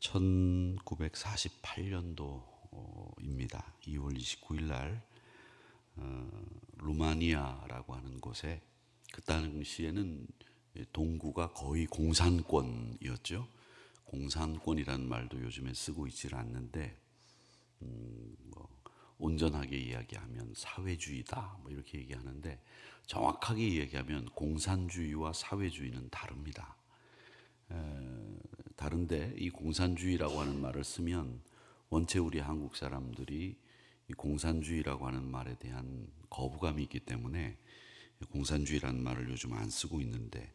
1948년도입니다. 2월 29일 날 루마니아라고 하는 곳에 그 당시에는 동구가 거의 공산권이었죠. 공산권이라는 말도 요즘에 쓰고 있질 않는데 온전하게 이야기하면 사회주의다 이렇게 얘기하는데, 정확하게 이야기하면 공산주의와 사회주의는 다릅니다. 다른데 이 공산주의라고 하는 말을 쓰면 원체 우리 한국 사람들이 이 공산주의라고 하는 말에 대한 거부감이 있기 때문에 공산주의라는 말을 요즘 안 쓰고 있는데,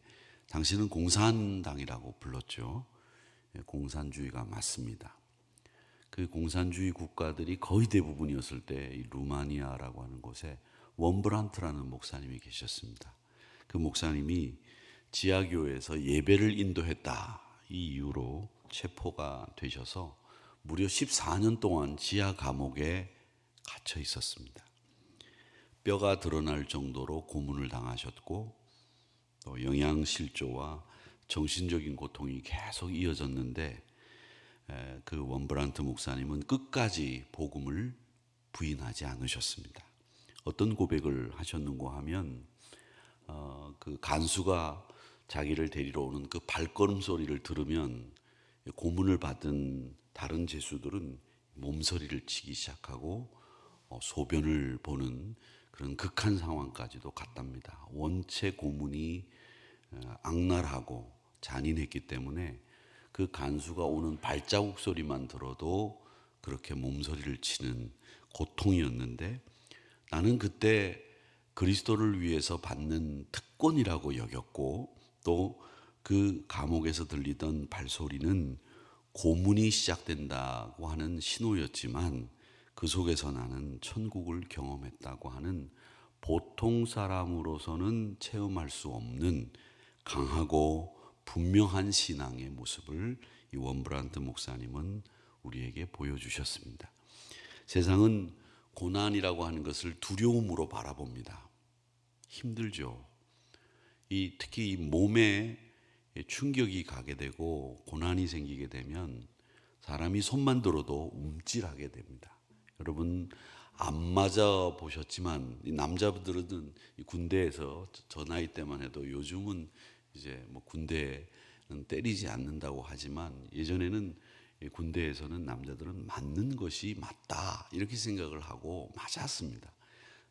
당시는 공산당이라고 불렀죠. 공산주의가 맞습니다. 그 공산주의 국가들이 거의 대부분이었을 때 이 루마니아라고 하는 곳에 원브란트라는 목사님이 계셨습니다. 그 목사님이 지하교회에서 예배를 인도했다, 이 이유로 체포가 되셔서 무려 14년 동안 지하 감옥에 갇혀 있었습니다. 뼈가 드러날 정도로 고문을 당하셨고, 또 영양실조와 정신적인 고통이 계속 이어졌는데, 그 원브란트 목사님은 끝까지 복음을 부인하지 않으셨습니다. 어떤 고백을 하셨는고 하면, 그 간수가 자기를 데리러 오는 그 발걸음 소리를 들으면 고문을 받은 다른 죄수들은 몸서리를 치기 시작하고 소변을 보는 그런 극한 상황까지도 갔답니다. 원체 고문이 악랄하고 잔인했기 때문에 그 간수가 오는 발자국 소리만 들어도 그렇게 몸서리를 치는 고통이었는데, 나는 그때 그리스도를 위해서 받는 특권이라고 여겼고, 또 그 감옥에서 들리던 발소리는 고문이 시작된다고 하는 신호였지만, 그 속에서 나는 천국을 경험했다고 하는 보통 사람으로서는 체험할 수 없는 강하고 분명한 신앙의 모습을 이 원브란트 목사님은 우리에게 보여주셨습니다. 세상은 고난이라고 하는 것을 두려움으로 바라봅니다. 힘들죠. 특히 이 몸에 충격이 가게 되고 고난이 생기게 되면 사람이 손만 들어도 움찔하게 됩니다. 여러분 안 맞아 보셨지만, 이 남자분들은 이 군대에서 저 나이 때만 해도, 요즘은 이제 뭐 군대는 때리지 않는다고 하지만, 예전에는 군대에서는 남자들은 맞는 것이 맞다 이렇게 생각을 하고 맞았습니다.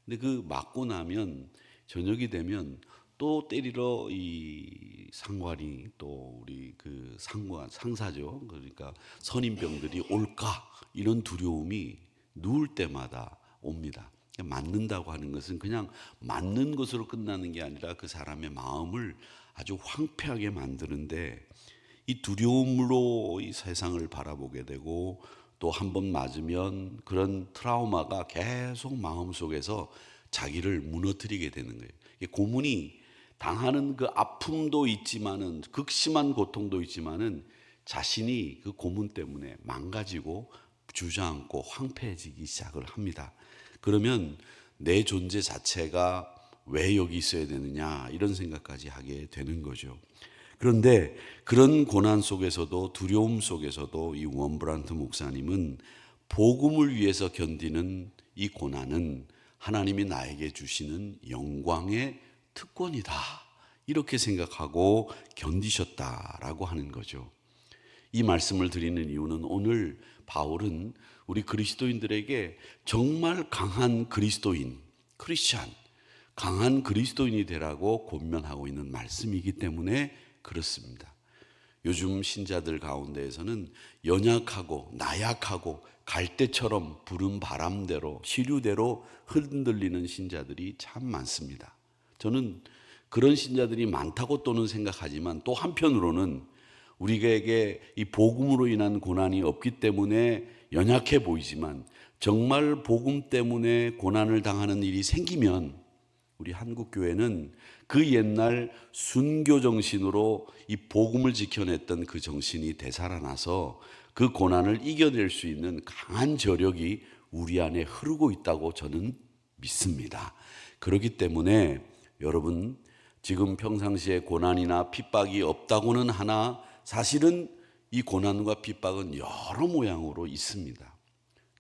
근데 그 맞고 나면 저녁이 되면 또 때리러 이 상관이, 또 우리 그 상사죠, 그러니까 선임병들이 올까, 이런 두려움이 누울 때마다 옵니다. 맞는다고 하는 것은 그냥 맞는 것으로 끝나는 게 아니라 그 사람의 마음을 아주 황폐하게 만드는데, 이 두려움으로 이 세상을 바라보게 되고, 또 한 번 맞으면 그런 트라우마가 계속 마음속에서 자기를 무너뜨리게 되는 거예요. 고문이 당하는 그 아픔도 있지만은, 극심한 고통도 있지만은, 자신이 그 고문 때문에 망가지고 주저앉고 황폐해지기 시작을 합니다. 그러면 내 존재 자체가 왜 여기 있어야 되느냐, 이런 생각까지 하게 되는 거죠. 그런데 그런 고난 속에서도, 두려움 속에서도 이 원브란트 목사님은 복음을 위해서 견디는 이 고난은 하나님이 나에게 주시는 영광의 특권이다, 이렇게 생각하고 견디셨다라고 하는 거죠. 이 말씀을 드리는 이유는, 오늘 바울은 우리 그리스도인들에게 정말 강한 그리스도인, 크리스찬, 강한 그리스도인이 되라고 권면하고 있는 말씀이기 때문에 그렇습니다. 요즘 신자들 가운데에서는 연약하고 나약하고 갈대처럼 부른 바람대로, 시류대로 흔들리는 신자들이 참 많습니다. 저는 그런 신자들이 많다고 또는 생각하지만, 또 한편으로는 우리에게 이 복음으로 인한 고난이 없기 때문에 연약해 보이지만, 정말 복음 때문에 고난을 당하는 일이 생기면 우리 한국교회는 그 옛날 순교 정신으로 이 복음을 지켜냈던 그 정신이 되살아나서 그 고난을 이겨낼 수 있는 강한 저력이 우리 안에 흐르고 있다고 저는 믿습니다. 그렇기 때문에 여러분, 지금 평상시에 고난이나 핍박이 없다고는 하나, 사실은 이 고난과 핍박은 여러 모양으로 있습니다.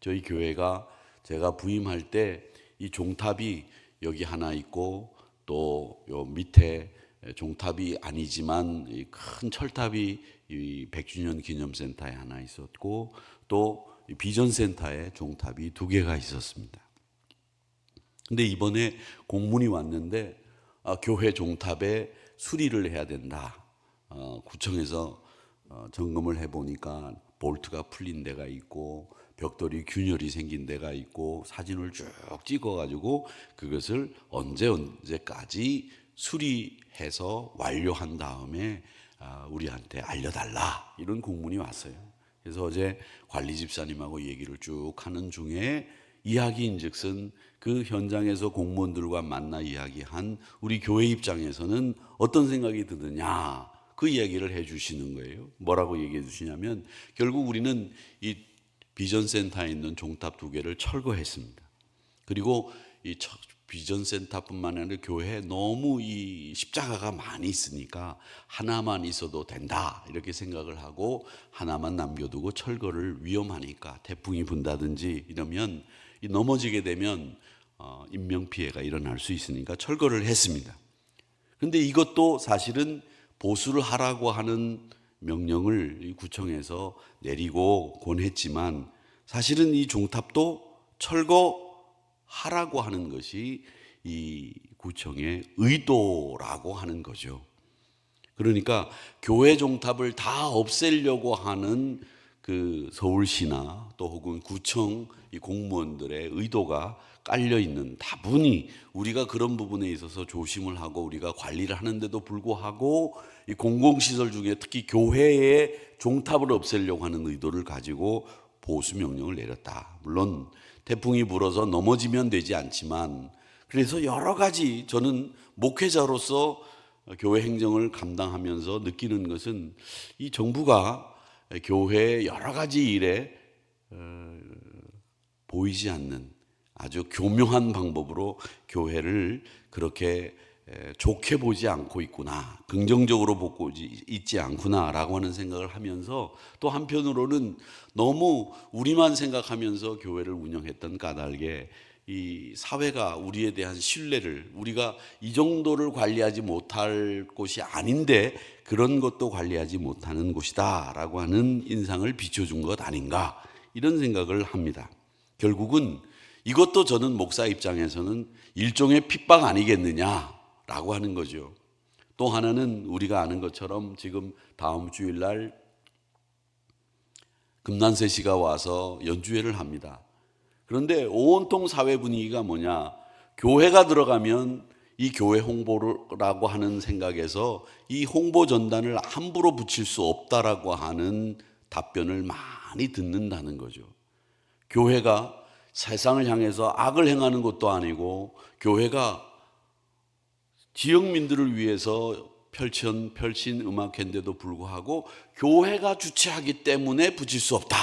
저희 교회가 제가 부임할 때 이 종탑이 여기 하나 있고 또 요 밑에 종탑이 아니지만 이 큰 철탑이 이 100주년 기념센터에 하나 있었고 또 비전센터에 종탑이 2개가 있었습니다. 근데 이번에 공문이 왔는데 교회 종탑에 수리를 해야 된다. 구청에서 점검을 해보니까 볼트가 풀린 데가 있고 벽돌이 균열이 생긴 데가 있고 사진을 쭉 찍어가지고 그것을 언제까지 수리해서 완료한 다음에 우리한테 알려달라 이런 공문이 왔어요. 그래서 어제 관리 집사님하고 얘기를 쭉 하는 중에 이야기인즉슨 그 현장에서 공무원들과 만나 이야기한 우리 교회 입장에서는 어떤 생각이 드느냐 그 이야기를 해 주시는 거예요. 뭐라고 얘기해 주시냐면 결국 우리는 이 비전센터에 있는 종탑 2개를 철거했습니다. 그리고 이 비전센터뿐만 아니라 교회에 너무 이 십자가가 많이 있으니까 하나만 있어도 된다 이렇게 생각을 하고 하나만 남겨두고 철거를 위험하니까 태풍이 분다든지 이러면 넘어지게 되면 인명피해가 일어날 수 있으니까 철거를 했습니다. 그런데 이것도 사실은 보수를 하라고 하는 명령을 이 구청에서 내리고 권했지만 사실은 이 종탑도 철거하라고 하는 것이 이 구청의 의도라고 하는 거죠. 그러니까 교회 종탑을 다 없애려고 하는 그 서울시나 또 혹은 구청 이 공무원들의 의도가 깔려 있는 다분히 우리가 그런 부분에 있어서 조심을 하고 우리가 관리를 하는데도 불구하고 이 공공시설 중에 특히 교회의 종탑을 없애려고 하는 의도를 가지고 보수 명령을 내렸다. 물론 태풍이 불어서 넘어지면 되지 않지만 그래서 여러 가지 저는 목회자로서 교회 행정을 감당하면서 느끼는 것은 이 정부가 교회의 여러 가지 일에 보이지 않는 아주 교묘한 방법으로 교회를 그렇게 좋게 보지 않고 있구나, 긍정적으로 보고 있지 않구나라고 하는 생각을 하면서 또 한편으로는 너무 우리만 생각하면서 교회를 운영했던 까닭에 이 사회가 우리에 대한 신뢰를 우리가 이 정도를 관리하지 못할 곳이 아닌데 그런 것도 관리하지 못하는 곳이다라고 하는 인상을 비춰준 것 아닌가 이런 생각을 합니다. 결국은 이것도 저는 목사 입장에서는 일종의 핍박 아니겠느냐라고 하는 거죠. 또 하나는 우리가 아는 것처럼 지금 다음 주일날 금난세 씨가 와서 연주회를 합니다. 그런데 온통 사회 분위기가 뭐냐, 교회가 들어가면 이 교회 홍보라고 하는 생각에서 이 홍보 전단을 함부로 붙일 수 없다라고 하는 답변을 많이 듣는다는 거죠. 교회가 세상을 향해서 악을 행하는 것도 아니고 교회가 지역민들을 위해서 펼친 음악회인데도 불구하고 교회가 주최하기 때문에 붙일 수 없다.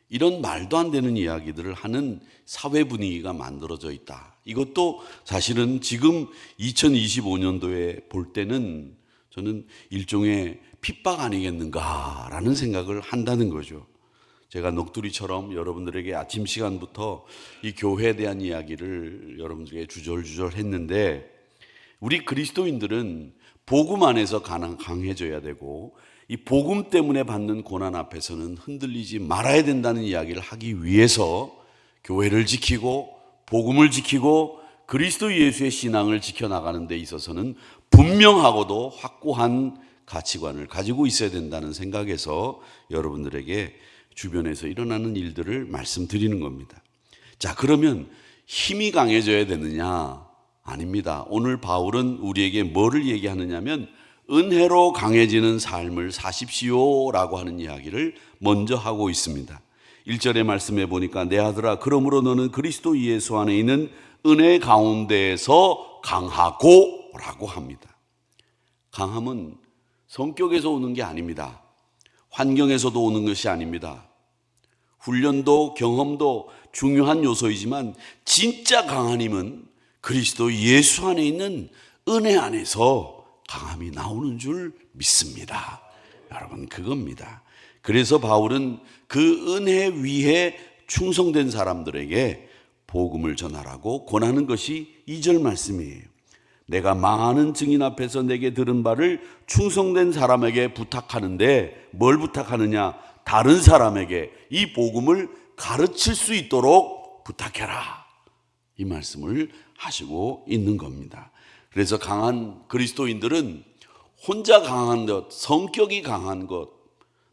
이런 말도 안 되는 이야기들을 하는 사회 분위기가 만들어져 있다. 이것도 사실은 지금 2025년도에 볼 때는 저는 일종의 핍박 아니겠는가라는 생각을 한다는 거죠. 제가 넋두리처럼 여러분들에게 아침 시간부터 이 교회에 대한 이야기를 여러분들에게 주절주절 했는데 우리 그리스도인들은 복음 안에서 강해져야 되고 이 복음 때문에 받는 고난 앞에서는 흔들리지 말아야 된다는 이야기를 하기 위해서 교회를 지키고 복음을 지키고 그리스도 예수의 신앙을 지켜나가는 데 있어서는 분명하고도 확고한 가치관을 가지고 있어야 된다는 생각에서 여러분들에게 주변에서 일어나는 일들을 말씀드리는 겁니다. 자, 그러면 힘이 강해져야 되느냐? 아닙니다. 오늘 바울은 우리에게 뭐를 얘기하느냐면 은혜로 강해지는 삶을 사십시오라고 하는 이야기를 먼저 하고 있습니다. 1절의 말씀에 보니까 내 아들아 그러므로 너는 그리스도 예수 안에 있는 은혜 가운데에서 강하고 라고 합니다. 강함은 성격에서 오는 게 아닙니다. 환경에서도 오는 것이 아닙니다. 훈련도 경험도 중요한 요소이지만 진짜 강한 힘은 그리스도 예수 안에 있는 은혜 안에서 강함이 나오는 줄 믿습니다. 여러분 그겁니다. 그래서 바울은 그 은혜 위에 충성된 사람들에게 복음을 전하라고 권하는 것이 2절 말씀이에요. 내가 많은 증인 앞에서 내게 들은 바를 충성된 사람에게 부탁하는데 뭘 부탁하느냐? 다른 사람에게 이 복음을 가르칠 수 있도록 부탁해라. 이 말씀을 하시고 있는 겁니다. 그래서 강한 그리스도인들은 혼자 강한 것, 성격이 강한 것,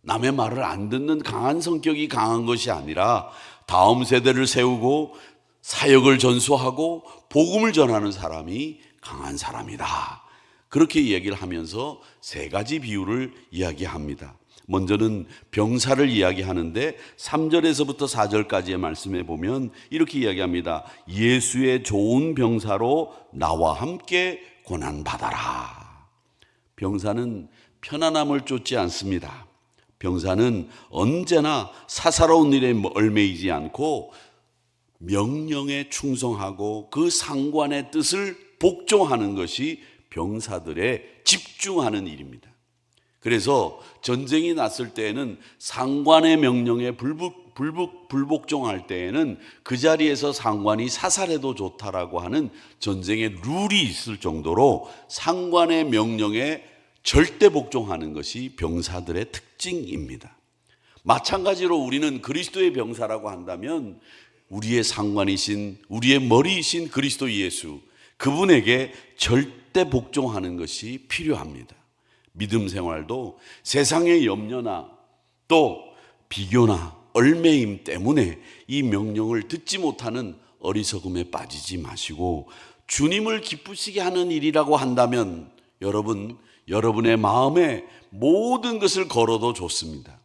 남의 말을 안 듣는 강한 성격이 강한 것이 아니라 다음 세대를 세우고 사역을 전수하고 복음을 전하는 사람이 강한 사람이다. 그렇게 얘기를 하면서 세 가지 비유를 이야기합니다. 먼저는 병사를 이야기하는데 3절에서부터 4절까지의 말씀에 보면 이렇게 이야기합니다. 예수의 좋은 병사로 나와 함께 고난받아라. 병사는 편안함을 쫓지 않습니다. 병사는 언제나 사사로운 일에 얽매이지 않고 명령에 충성하고 그 상관의 뜻을 복종하는 것이 병사들의 집중하는 일입니다. 그래서 전쟁이 났을 때에는 상관의 명령에 불복종할 때에는 그 자리에서 상관이 사살해도 좋다라고 하는 전쟁의 룰이 있을 정도로 상관의 명령에 절대 복종하는 것이 병사들의 특징입니다. 마찬가지로 우리는 그리스도의 병사라고 한다면 우리의 상관이신, 우리의 머리이신 그리스도 예수, 그분에게 절대 복종하는 것이 필요합니다. 믿음 생활도 세상의 염려나 또 비교나 얽매임 때문에 이 명령을 듣지 못하는 어리석음에 빠지지 마시고 주님을 기쁘시게 하는 일이라고 한다면 여러분의 마음에 모든 것을 걸어도 좋습니다.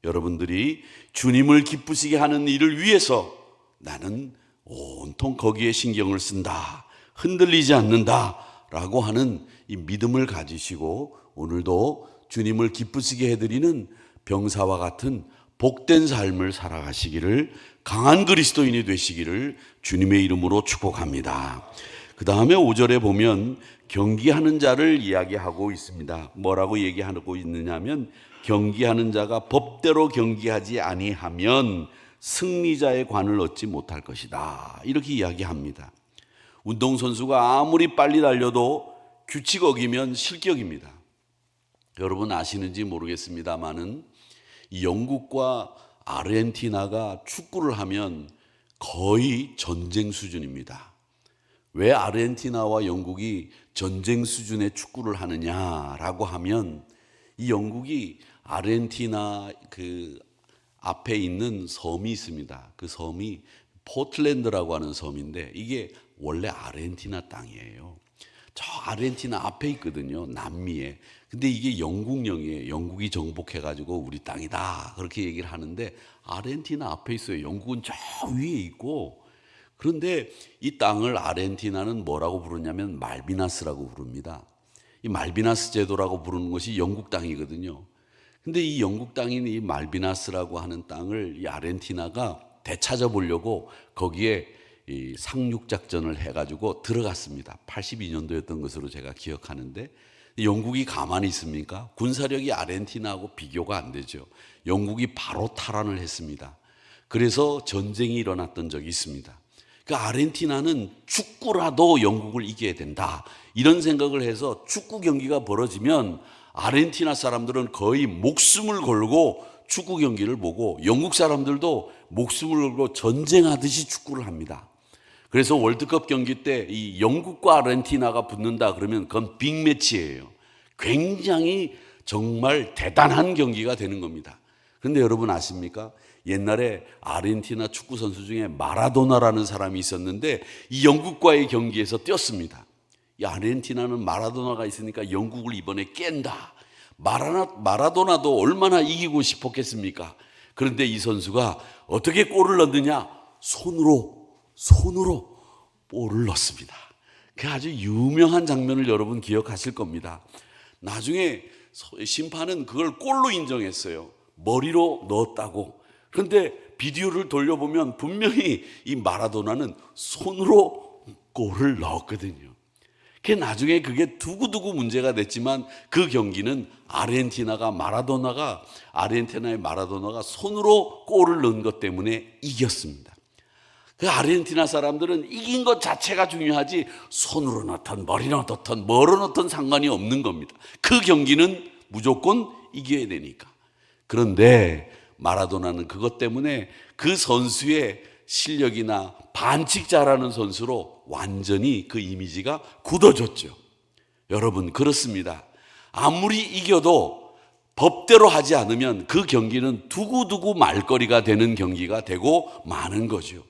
여러분들이 주님을 기쁘시게 하는 일을 위해서 나는 온통 거기에 신경을 쓴다, 흔들리지 않는다 라고 하는 이 믿음을 가지시고 오늘도 주님을 기쁘시게 해드리는 병사와 같은 복된 삶을 살아가시기를, 강한 그리스도인이 되시기를 주님의 이름으로 축복합니다. 그 다음에 5절에 보면 경기하는 자를 이야기하고 있습니다. 뭐라고 얘기하고 있느냐면 경기하는 자가 법대로 경기하지 아니하면 승리자의 관을 얻지 못할 것이다. 이렇게 이야기합니다. 운동선수가 아무리 빨리 달려도 규칙 어기면 실격입니다. 여러분 아시는지 모르겠습니다만은 영국과 아르헨티나가 축구를 하면 거의 전쟁 수준입니다. 왜 아르헨티나와 영국이 전쟁 수준의 축구를 하느냐라고 하면 이 영국이 아르헨티나 그 앞에 있는 섬이 있습니다. 그 섬이 포틀랜드라고 하는 섬인데 이게 원래 아르헨티나 땅이에요. 저 아르헨티나 앞에 있거든요. 남미에. 근데 이게 영국령이에요. 영국이 정복해가지고 우리 땅이다. 그렇게 얘기를 하는데 아르헨티나 앞에 있어요. 영국은 저 위에 있고. 그런데 이 땅을 아르헨티나는 뭐라고 부르냐면 말비나스라고 부릅니다. 이 말비나스 제도라고 부르는 것이 영국 땅이거든요. 근데 이 영국 땅인 이 말비나스라고 하는 땅을 이 아르헨티나가 되찾아 보려고 거기에 이 상륙작전을 해가지고 들어갔습니다. 82년도였던 것으로 제가 기억하는데 영국이 가만히 있습니까? 군사력이 아르헨티나하고 비교가 안 되죠. 영국이 바로 탈환을 했습니다. 그래서 전쟁이 일어났던 적이 있습니다. 그러니까 아르헨티나는 축구라도 영국을 이겨야 된다. 이런 생각을 해서 축구 경기가 벌어지면 아르헨티나 사람들은 거의 목숨을 걸고 축구 경기를 보고 영국 사람들도 목숨을 걸고 전쟁하듯이 축구를 합니다. 그래서 월드컵 경기 때 이 영국과 아르헨티나가 붙는다 그러면 그건 빅매치예요. 굉장히 정말 대단한 경기가 되는 겁니다. 그런데 여러분 아십니까? 옛날에 아르헨티나 축구 선수 중에 마라도나라는 사람이 있었는데 이 영국과의 경기에서 뛰었습니다. 이 아르헨티나는 마라도나가 있으니까 영국을 이번에 깬다. 마라도나도 얼마나 이기고 싶었겠습니까? 그런데 이 선수가 어떻게 골을 넣느냐? 손으로 볼을 넣습니다. 그 아주 유명한 장면을 여러분 기억하실 겁니다. 나중에 심판은 그걸 골로 인정했어요. 머리로 넣었다고. 그런데 비디오를 돌려보면 분명히 이 마라도나는 손으로 골을 넣었거든요. 나중에 그게 두고두고 문제가 됐지만 그 경기는 아르헨티나의 마라도나가 손으로 골을 넣은 것 때문에 이겼습니다. 그 아르헨티나 사람들은 이긴 것 자체가 중요하지 손으로 넣든 머리로 넣든 뭐로 넣든 상관이 없는 겁니다. 그 경기는 무조건 이겨야 되니까. 그런데 마라도나는 그것 때문에 그 선수의 실력이나 반칙 잘하는 선수로 완전히 그 이미지가 굳어졌죠. 여러분, 그렇습니다. 아무리 이겨도 법대로 하지 않으면 그 경기는 두고두고 말거리가 되는 경기가 되고 마는 거죠.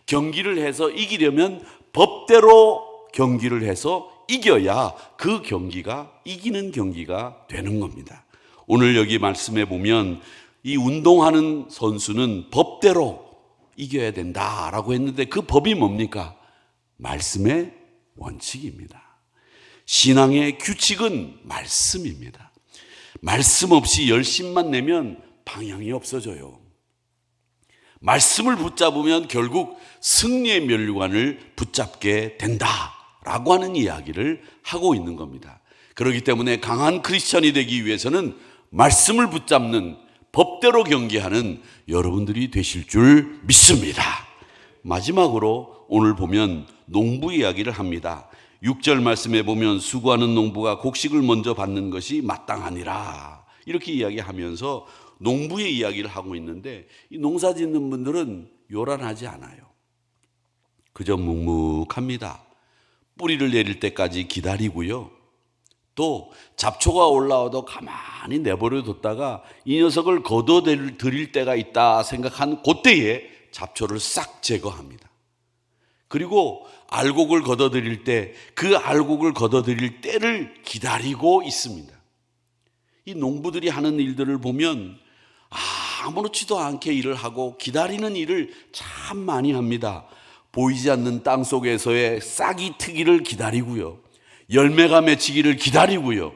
경기를 해서 이기려면 법대로 경기를 해서 이겨야 그 경기가 이기는 경기가 되는 겁니다. 오늘 여기 말씀해 보면 이 운동하는 선수는 법대로 이겨야 된다라고 했는데 그 법이 뭡니까? 말씀의 원칙입니다. 신앙의 규칙은 말씀입니다. 말씀 없이 열심만 내면 방향이 없어져요. 말씀을 붙잡으면 결국 승리의 멸류관을 붙잡게 된다라고 하는 이야기를 하고 있는 겁니다. 그렇기 때문에 강한 크리스천이 되기 위해서는 말씀을 붙잡는 법대로 경기하는 여러분들이 되실 줄 믿습니다. 마지막으로 오늘 보면 농부 이야기를 합니다. 6절 말씀에 보면 수고하는 농부가 곡식을 먼저 받는 것이 마땅하니라 이렇게 이야기하면서 농부의 이야기를 하고 있는데 이 농사 짓는 분들은 요란하지 않아요. 그저 묵묵합니다. 뿌리를 내릴 때까지 기다리고요. 또 잡초가 올라와도 가만히 내버려 뒀다가 이 녀석을 걷어들일 때가 있다 생각한 그때에 잡초를 싹 제거합니다. 그리고 알곡을 걷어들일 때 그 알곡을 걷어들일 때를 기다리고 있습니다. 이 농부들이 하는 일들을 보면 아무렇지도 않게 일을 하고 기다리는 일을 참 많이 합니다. 보이지 않는 땅 속에서의 싹이 트기를 기다리고요. 열매가 맺히기를 기다리고요.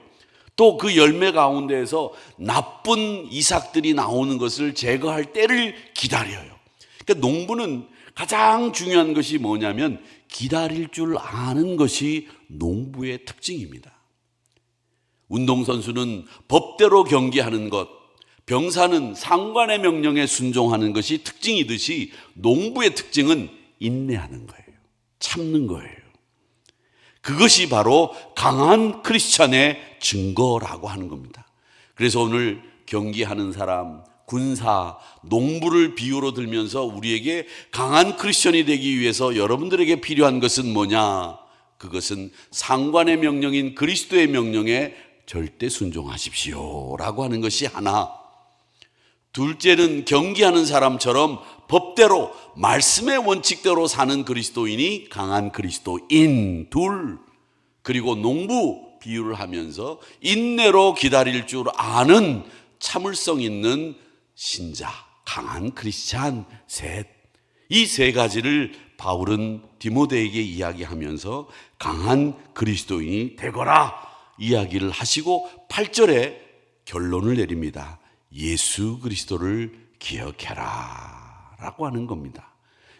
또 그 열매 가운데에서 나쁜 이삭들이 나오는 것을 제거할 때를 기다려요. 그러니까 농부는 가장 중요한 것이 뭐냐면 기다릴 줄 아는 것이 농부의 특징입니다. 운동선수는 법대로 경기하는 것, 병사는 상관의 명령에 순종하는 것이 특징이듯이 농부의 특징은 인내하는 거예요. 참는 거예요. 그것이 바로 강한 크리스찬의 증거라고 하는 겁니다. 그래서 오늘 경기하는 사람, 군사, 농부를 비유로 들면서 우리에게 강한 크리스찬이 되기 위해서 여러분들에게 필요한 것은 뭐냐? 그것은 상관의 명령인 그리스도의 명령에 절대 순종하십시오 라고 하는 것이 하나, 둘째는 경기하는 사람처럼 법대로 말씀의 원칙대로 사는 그리스도인이 강한 그리스도인, 둘, 그리고 농부 비유를 하면서 인내로 기다릴 줄 아는 참을성 있는 신자, 강한 크리스찬, 셋. 이 세 가지를 바울은 디모데에게 이야기하면서 강한 그리스도인이 되거라 이야기를 하시고 8절에 결론을 내립니다. 예수 그리스도를 기억해라 라고 하는 겁니다.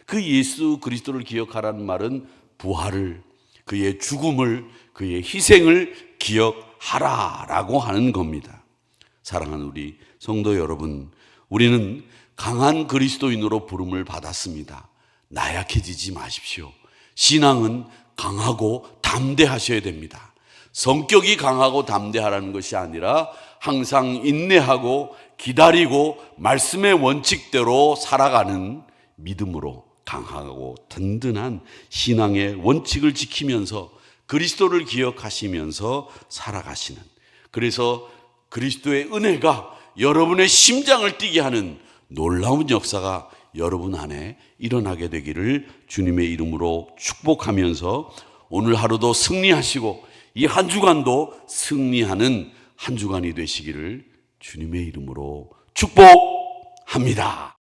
그 예수 그리스도를 기억하라는 말은 부활을, 그의 죽음을, 그의 희생을 기억하라 라고 하는 겁니다. 사랑하는 우리 성도 여러분, 우리는 강한 그리스도인으로 부름을 받았습니다. 나약해지지 마십시오. 신앙은 강하고 담대하셔야 됩니다. 성격이 강하고 담대하라는 것이 아니라 항상 인내하고 기다리고 말씀의 원칙대로 살아가는 믿음으로 강하고 든든한 신앙의 원칙을 지키면서 그리스도를 기억하시면서 살아가시는, 그래서 그리스도의 은혜가 여러분의 심장을 뛰게 하는 놀라운 역사가 여러분 안에 일어나게 되기를 주님의 이름으로 축복하면서 오늘 하루도 승리하시고 이 한 주간도 승리하는 한 주간이 되시기를 주님의 이름으로 축복합니다.